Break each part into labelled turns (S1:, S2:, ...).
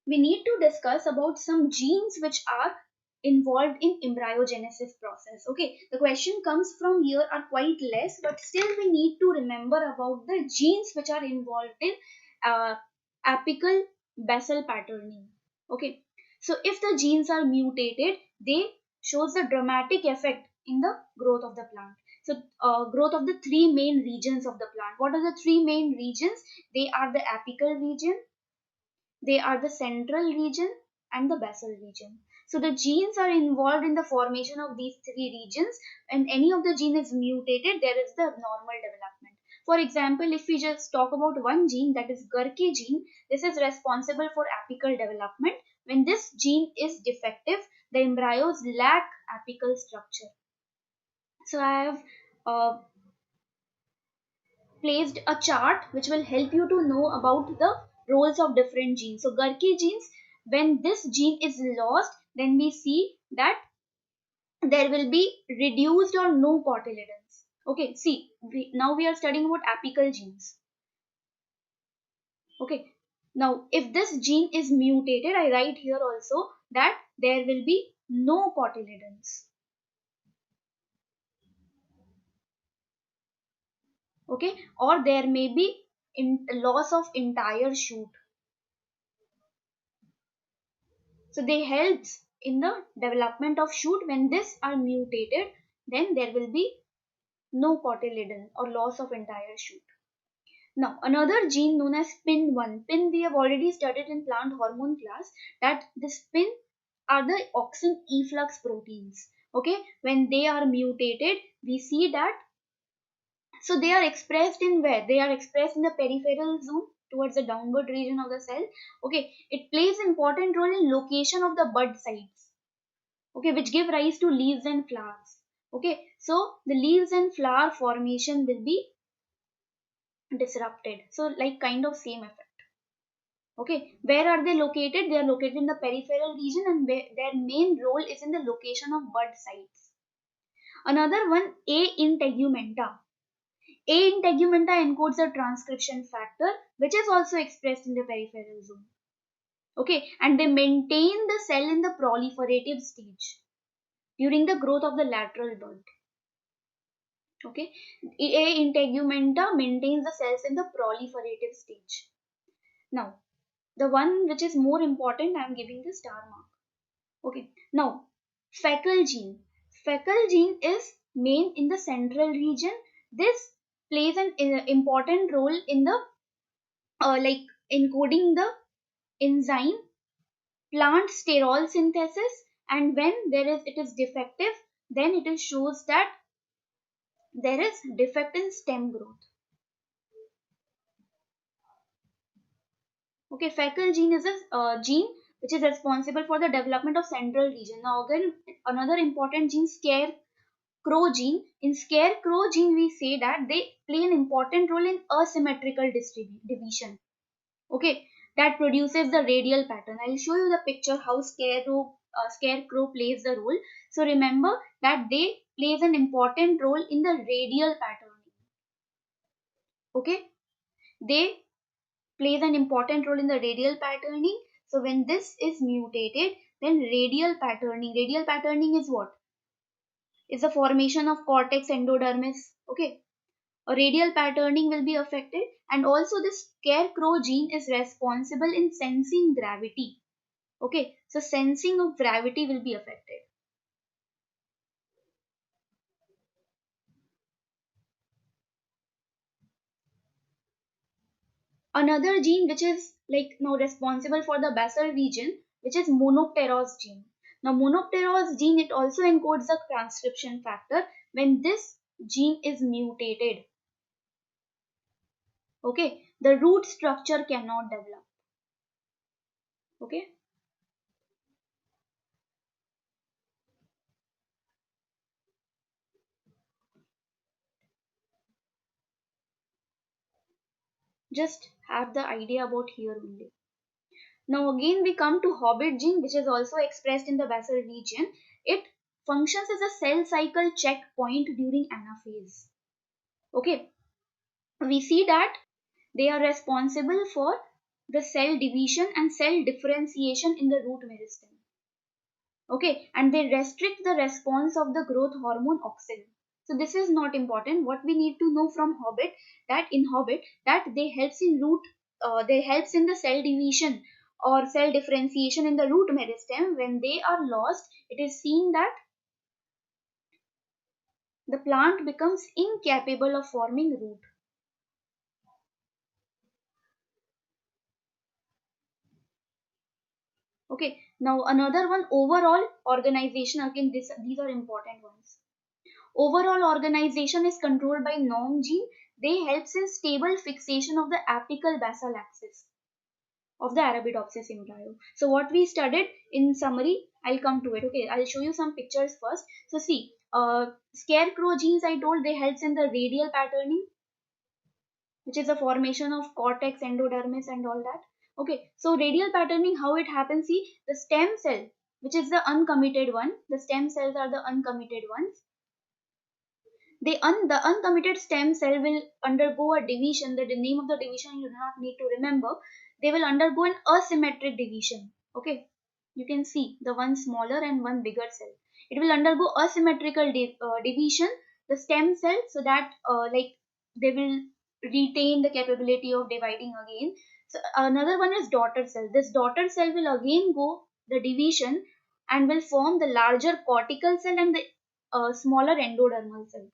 S1: we need to discuss about some genes which are involved in embryogenesis process. Okay, the question comes from here are quite less, but still we need to remember about the genes which are involved in uh, apical basal patterning. Okay, so if the genes are mutated, they shows the dramatic effect in the growth of the plant. So growth of the three main regions of the plant. What are the three main regions? They are the apical region, they are the central region, and the basal region. So the genes are involved in the formation of these three regions, and any of the gene is mutated, there is the abnormal development. For example, if we just talk about one gene, that is Gurki gene, this is responsible for apical development. When this gene is defective, the embryos lack apical structure. So I have uh, placed a chart which will help you to know about the roles of different genes. So Gurki genes, when this gene is lost, then we see that there will be reduced or no cotyledons. Okay, see, now we are studying about apical genes. Okay, now if this gene is mutated, I write here also that there will be no cotyledons. Okay, or there may be loss of entire shoot. So they helps in the development of shoot. When this are mutated, then there will be no cotyledon or loss of entire shoot. Now another gene known as PIN1. PIN we have already studied in plant hormone class, that this PIN are the auxin efflux proteins. Okay, when they are mutated, we see that, so they are expressed in where? They are expressed in the peripheral zone towards the downward region of the cell. Okay, it plays important role in location of the bud sites. Okay, which give rise to leaves and flowers. Okay, so the leaves and flower formation will be disrupted. So like kind of same effect. Okay, where are they located? They are located in the peripheral region, and their main role is in the location of bud sites. Another one, A integumenta. A integumenta encodes a transcription factor which is also expressed in the peripheral zone. Okay, and they maintain the cell in the proliferative stage during the growth of the lateral bud. Okay, A integumenta maintains the cells in the proliferative stage. Now, the one which is more important, I am giving the star mark. Okay, now fecal gene. Fecal gene is main in the central region. This plays an important role in the like encoding the enzyme plant sterol synthesis, and when it is defective, then it is shows that there is defect in stem growth. Okay, fecal gene is a gene which is responsible for the development of central region. Now again, another important gene, scarecrow gene. In scarecrow gene, we say that they play an important role in asymmetrical division. Okay, that produces the radial pattern. I'll show you the picture how scarecrow plays the role. So remember that they plays an important role in the radial patterning. Okay, they plays an important role in the radial patterning. So when this is mutated, then radial patterning is what? Is the formation of cortex endodermis. Okay, a radial patterning will be affected, and also this scarecrow gene is responsible in sensing gravity. Okay, so sensing of gravity will be affected. Another gene which is like now responsible for the basal region, which is monopterose gene. Now monopterose gene, it also encodes a transcription factor. When this gene is mutated, okay, the root structure cannot develop. Okay, just have the idea about here only. Now again we come to Hobbit gene, which is also expressed in the basal region. It functions as a cell cycle checkpoint during anaphase. Okay, we see that they are responsible for the cell division and cell differentiation in the root meristem. Okay, and they restrict the response of the growth hormone auxin. So this is not important. What we need to know from Hobbit, that in Hobbit, that they helps in they helps in the cell division or cell differentiation in the root meristem. When they are lost, it is seen that the plant becomes incapable of forming root. Okay, now another one, overall organization. Again, these are important ones. Overall organization is controlled by norm gene. They helps in stable fixation of the apical basal axis of the Arabidopsis embryo. So what we studied in summary, I'll come to it. Okay, I'll show you some pictures first. So see, scarecrow genes, I told, they helps in the radial patterning, which is the formation of cortex, endodermis and all that. Okay, so radial patterning, how it happens, see, the stem cell, which is the uncommitted one, the stem cells are the uncommitted ones. The uncommitted stem cell will undergo a division. The name of the division you do not need to remember. They will undergo an asymmetric division. Okay, you can see the one smaller and one bigger cell. It will undergo asymmetrical division, the stem cell, so that like they will retain the capability of dividing again. So another one is daughter cell. This daughter cell will again go the division and will form the larger cortical cell and the smaller endodermal cell.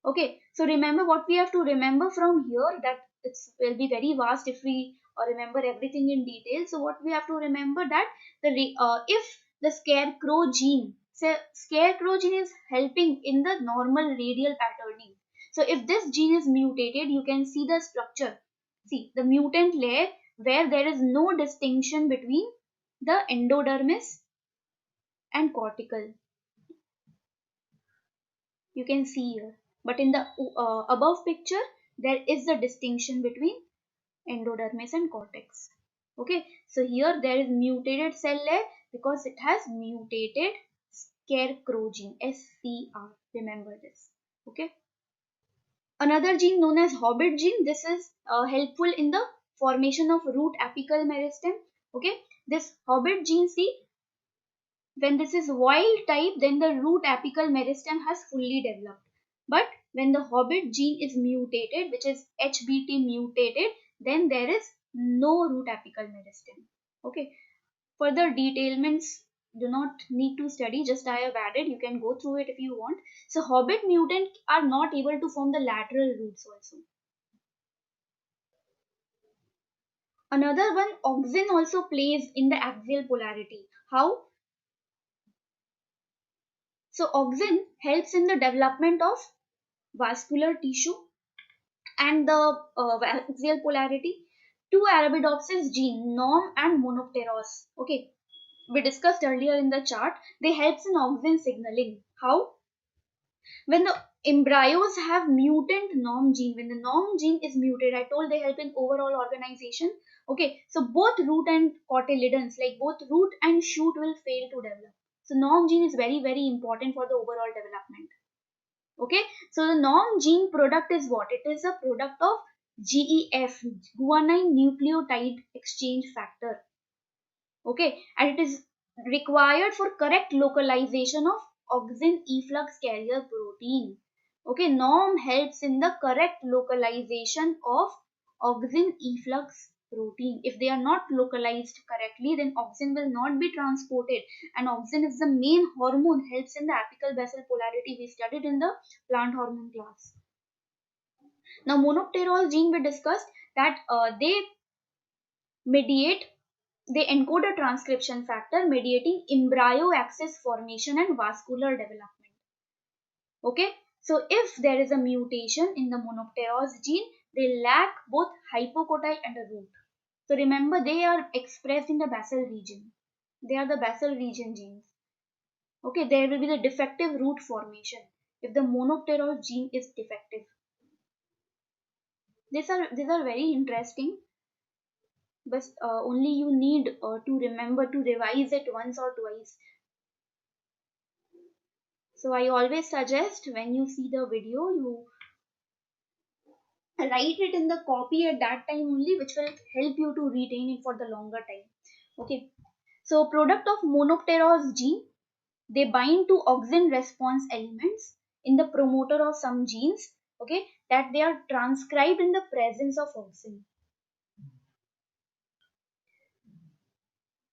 S1: Okay, so remember what we have to remember from here, that it will be very vast if we remember everything in detail. So what we have to remember, that if the scarecrow gene, so scarecrow gene is helping in the normal radial patterning. So if this gene is mutated, you can see the structure. See the mutant layer where there is no distinction between the endodermis and cortical. You can see here, but in the above picture there is the distinction between endodermis and cortex. Okay, so here there is mutated cell layer because it has mutated scarecrow gene, SCR. Remember this. Okay, another gene known as Hobbit gene, this is helpful in the formation of root apical meristem. Okay, this Hobbit gene, see, when this is wild type, then the root apical meristem has fully developed. But when the Hobbit gene is mutated, which is HBT mutated, then there is no root apical meristem. Okay. Further detailments do not need to study, just I have added. You can go through it if you want. So Hobbit mutant are not able to form the lateral roots also. Another one, auxin also plays in the axial polarity. How? So auxin helps in the development of vascular tissue and the axial polarity. Two Arabidopsis gene, norm and monopteros. Okay, we discussed earlier in the chart. They helps in auxin signaling. How? When the embryos have mutant norm gene, when the norm gene is muted, I told they help in overall organization. Okay, so both root and cotyledons, like both root and shoot, will fail to develop. So norm gene is very, very important for the overall development. Okay, so the norm gene product is what? It is a product of GEF, guanine nucleotide exchange factor. Okay, and it is required for correct localization of auxin efflux carrier protein. Okay, norm helps in the correct localization of auxin efflux protein. If they are not localized correctly, then auxin will not be transported, and auxin is the main hormone, helps in the apical basal polarity we studied in the plant hormone class. Now monopterol gene we discussed that mediate they encode a transcription factor mediating embryo axis formation and vascular development. Okay, so if there is a mutation in the monopteros gene, they lack both hypocotyle and a root. So remember, they are expressed in the basal region. They are the basal region genes. Okay, there will be the defective root formation if the monopteros gene is defective. These are very interesting, but only you need to remember to revise it once or twice. So I always suggest when you see the video, you write it in the copy at that time only, which will help you to retain it for the longer time. Okay. So product of monopterose gene, they bind to auxin response elements in the promoter of some genes, okay, that they are transcribed in the presence of auxin.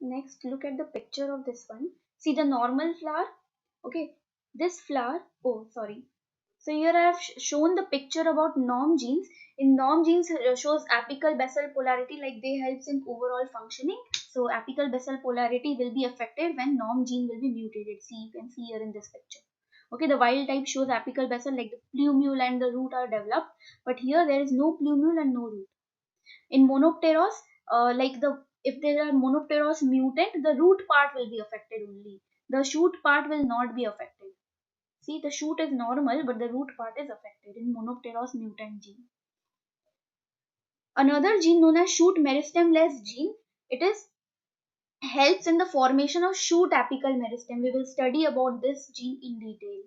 S1: Next, look at the picture of this one. See the normal flower. Okay, this flower. Oh, sorry. So here I have shown the picture about norm genes. In norm genes shows apical basal polarity, like they helps in overall functioning. So apical basal polarity will be affected when norm gene will be mutated. See, you can see here in this picture. Okay, the wild type shows apical basal, like the plumule and the root are developed, but here there is no plumule and no root. In monopterose, like the if there are monopterose mutant, the root part will be affected only. The shoot part will not be affected. See, the shoot is normal, but the root part is affected in monopterose mutant gene. Another gene known as shoot meristemless gene, it is helps in the formation of shoot apical meristem. We will study about this gene in detail.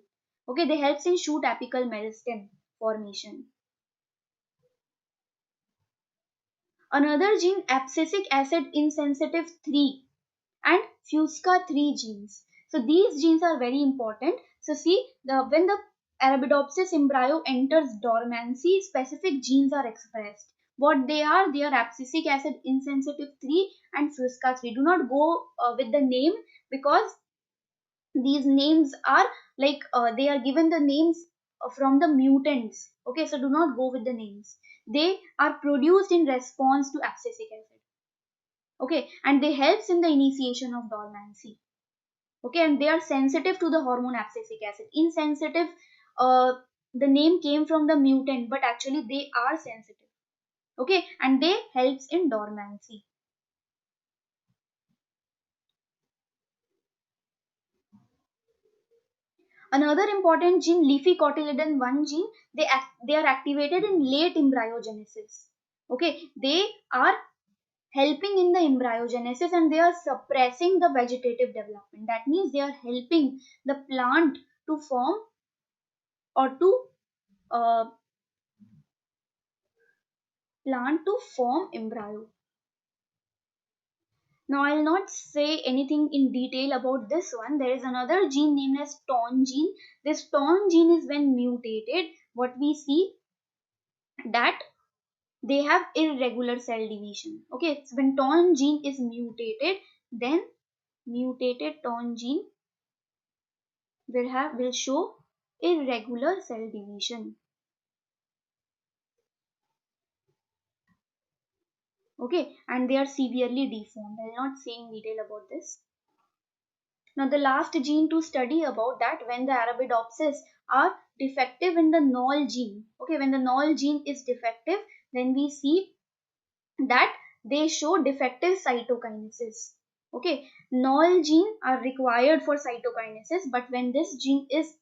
S1: Okay, they helps in shoot apical meristem formation. Another gene, abscisic acid insensitive 3 and FUSCA3 genes. So these genes are very important. So see, when the Arabidopsis embryo enters dormancy, specific genes are expressed. What they are abscisic acid insensitive 3 and FUSCA3. Do not go with the name, because these names are like they are given the names from the mutants. Okay, so do not go with the names. They are produced in response to abscisic acid. Okay, and they helps in the initiation of dormancy. Okay, and they are sensitive to the hormone abscisic acid. Insensitive, uh, the name came from the mutant, but actually they are sensitive. Okay, and they helps in dormancy. Another important gene, leafy cotyledon 1 gene, they are activated in late embryogenesis. Okay, they are helping in the embryogenesis and they are suppressing the vegetative development. That means they are helping the plant to form or to uh, embryo. Now I'll not say anything in detail about this one. There is another gene named as TON gene. This TON gene is when mutated, what we see that they have irregular cell division. Okay, so when TON gene is mutated, then mutated TON gene will show irregular cell division. Okay, and they are severely deformed. I will not say in detail about this. Now the last gene to study about that, when the Arabidopsis are defective in the null gene. Okay, when the null gene is defective, then we see that they show defective cytokinesis. Okay, null gene are required for cytokinesis, but when this gene is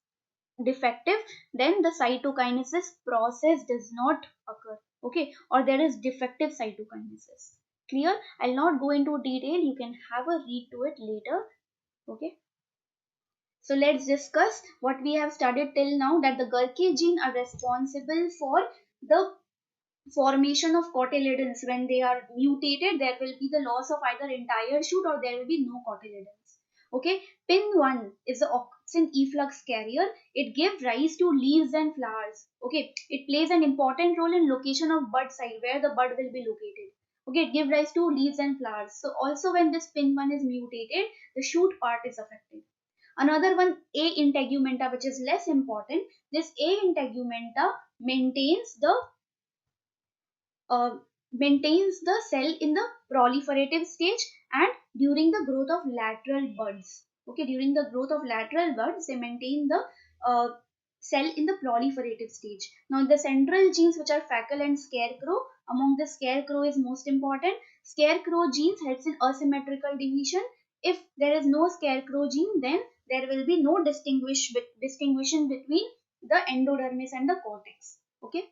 S1: defective, then the cytokinesis process does not occur. Okay, or there is defective cytokinesis. Clear? I'll not go into detail. You can have a read to it later. Okay. So let's discuss what we have studied till now, that the Gurkha gene are responsible for the formation of cotyledons. When they are mutated, there will be the loss of either entire shoot or there will be no cotyledons. Okay, PIN1 is the auxin efflux carrier. It gives rise to leaves and flowers. Okay, it plays an important role in location of bud site, where the bud will be located. Okay, it gives rise to leaves and flowers. So also when this PIN1 is mutated, the shoot part is affected. Another one, A integumenta, which is less important. This A integumenta uh, maintains the cell in the proliferative stage and during the growth of lateral buds. Okay, during the growth of lateral buds, they maintain the uh, cell in the proliferative stage. Now, the central genes, which are Fackel and Scarecrow, among the Scarecrow is most important. Scarecrow genes helps in asymmetrical division. If there is no Scarecrow gene, then there will be no distinguishing between the endodermis and the cortex. Okay.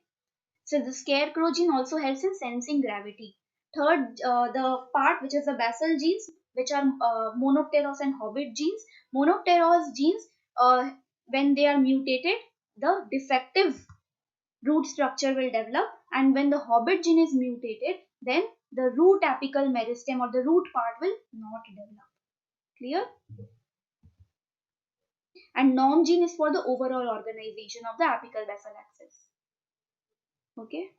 S1: So the scarecrow gene also helps in sensing gravity. Third, the part which is the basal genes, which are monopterose and hobbit genes. Monopterose genes, when they are mutated, the defective root structure will develop, And when the Hobbit gene is mutated, then the root apical meristem or the root part will not develop. Clear? And norm gene is for the overall organization of the apical basal axis. Okay.